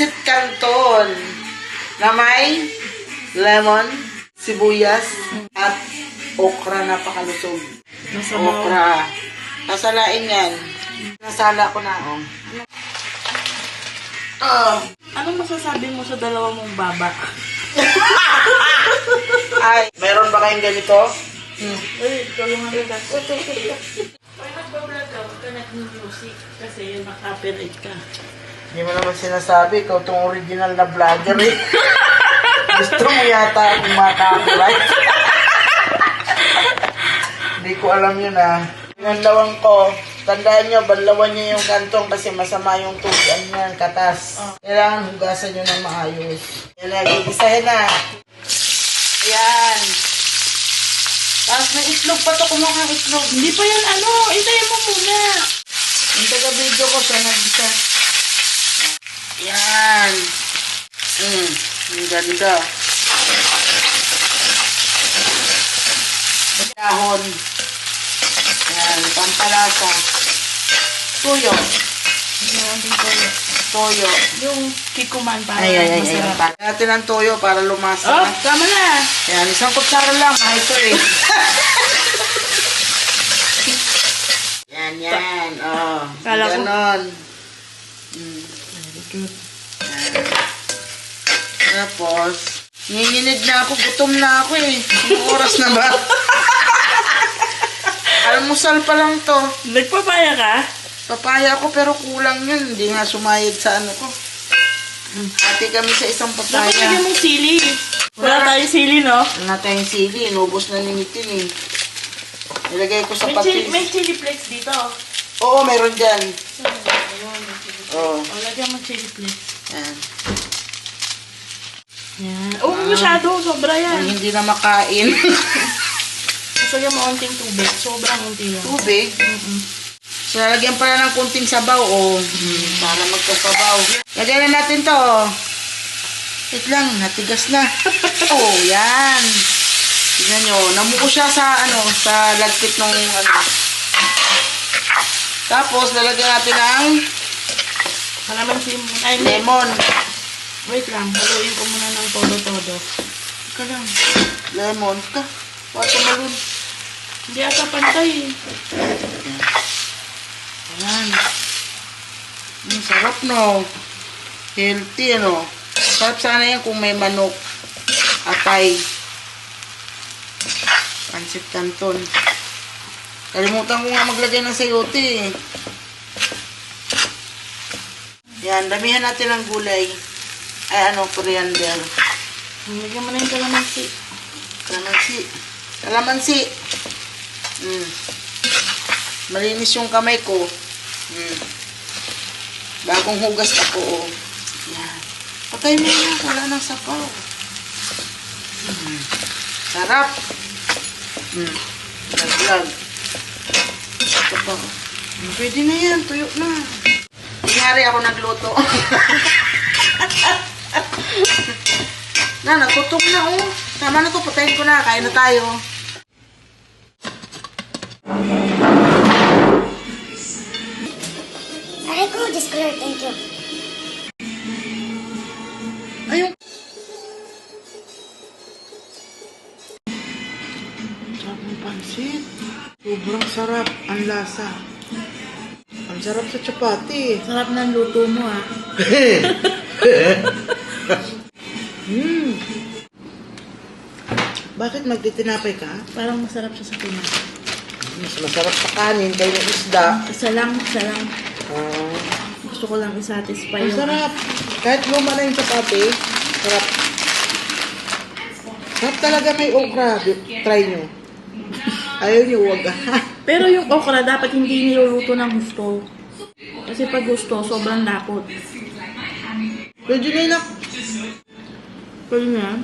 Pancit Canton na may lemon, sibuyas, at okra na pakalusog. Okra. Nasalain yan. Nasala ko na. Anong masasabi mo sa dalawa mong baba? Ay, meron ba kayong ganito? Uy, tulungan kita. Pag nagbablog ka, huwag ka nag-music kasi yun maka-copyright ka. Hindi mo naman sinasabi, ikaw itong original na vlogger eh. Gusto mo yata akong maka-copyright. Hindi ko alam yun ah. Pinanlawan ko, tandaan nyo, banlawan nyo yung kantong kasi masama yung tubian yan, katas. Kailangan hugasan nyo ng maayos. Yan lagi, isahin na. Ayan. Tapos may itlog pa to, kumuha ng itlog. Hindi pa yan intayin mo muna. Yung taga-video ko siya nag-isa. Yan. Ang ganda. Dahon. Yan, pampalasa. Toyo. Toyo. Yung kikuman para Ay. masarap. Pagkat natin ang toyo para lumasa. Oh, tama na. Yan, isang kutsara lang. Ito eh. Yan. Oh, Kala ko- ganon. Very good. Tapos, nginginig na ako. Gutom na ako eh. Anong oras na ba? Almusal pa lang to. Nagpapaya ka? Papaya ako pero kulang yun. Hindi nga sumayad sa ano ko. Hati kami sa isang Dapat papaya. lagyan mong sili. Wala tayong sili, no? Wala tayong sili. Inubos na ni Mitin eh. Nilagay ko sa patis. May chili flakes dito. Oo, meron dyan. Ayun, may chili flakes. Oo. O, lagyan mo chili flakes. Yan. Yan. Oh, masyado. Sobra Ang yan. hindi na makain. Gusto niya mo onting tubig. Sobrang unti lang. Tubig. So, lagyan pala ng kunting sabaw, para magkasabaw. Lagyan na natin to, Wait lang, natigas na. Yan. Tignan nyo, namuko siya sa, sa lagkit ng, Tapos, lalagyan natin ng Kalamansi mo. Ay, lemon. wait lang. Haluin ko muna ng todo-todo. Ika lang. Lemon. Watermelon. Hindi ata pantay. Ayan. Sarap, no? Healthy, Sarap sana yan kung may manok. Atay. Pancit Canton. Kalimutan ko nga maglagay ng sayote. Yan, damihan natin ng gulay. Ay, coriander. Lagyan mo na yung kalamansi. Kalamansi. Malinis yung kamay ko. Bagong hugas ako. Yan. Patay mo na. Wala nang sapaw. Sarap. Laglag. Ito pa. Pwede na yan. Tuyo na. Nangyari ako nagluto. Natutok na, Tama na to. Patayin ko na. Kain na tayo. Very good, this color, thank you. Ayun. Sarap ng pansit. Sobrang sarap. Ang lasa. Ang sarap sa chapati. Sarap ng luto mo, Bakit magtitinapay ka? Parang masarap siya sa tinapay. Mas masarap sa kanin kaya yung isda. Isa lang. Ah, Gusto ko lang isatisfy ang sarap. Kahit luma na yung chapati, sarap. Sarap talaga may okra. Try nyo. Ayaw nyo, huwag. Pero yung okra, dapat hindi niluluto ng gusto. Kasi pag gusto, sobrang lapot. Pwede na yun. Pwede na yan?